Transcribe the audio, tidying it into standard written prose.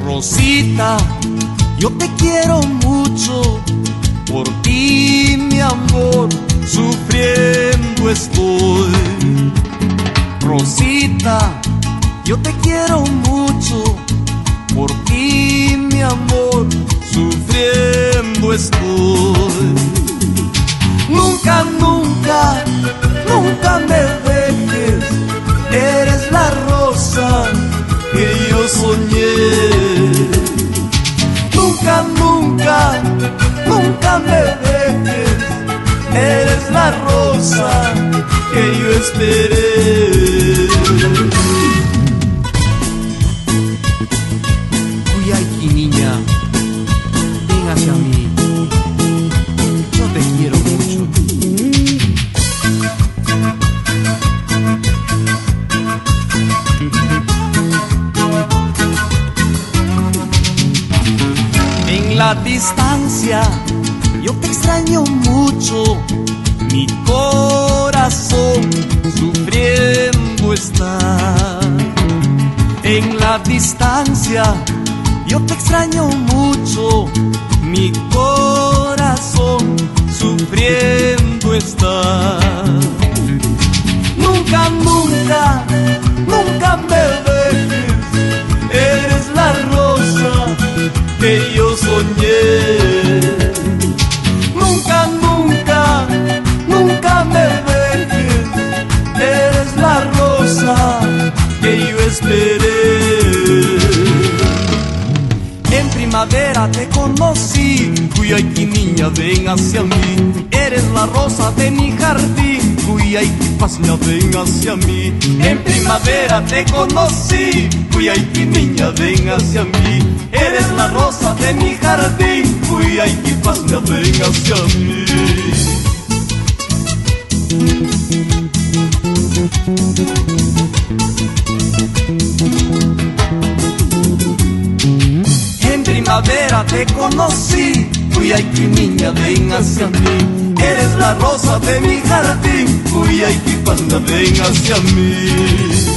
Rosita, yo te quiero mucho, por ti mi amor, sufriendo estoy. Rosita, yo te quiero mucho, por ti mi amor, sufriendo estoy. Nunca, nunca, nunca me dejes, eres la rosa que yo soñé. Nunca, nunca, nunca me dejes, eres la rosa que yo esperé. Cuyayqui, niña, ven hacia mí, yo te quiero mucho. En la distancia yo te extraño mucho, mi corazón sufriendo está. En la distancia yo te extraño mucho, mi corazón sufriendo está. Nunca, nunca, nunca me dejes, eres la rosa que yo soñé. Nunca, nunca, nunca me dejes, eres la rosa que yo esperé. En primavera te conocí, Cuyayqui, niña, ven hacia mí. Eres la rosa de mi jardín, Cuyayqui, pasña, ven hacia mí. En primavera te conocí, Cuyayqui, niña, ven hacia mí. Eres la rosa de mi jardín, Cuyayqui, pasña, ven hacia mí. En primavera te conocí, Cuyayqui, niña, ven hacia mí. Eres la rosa de mi jardín, Cuyayqui, pasña, ven hacia mí.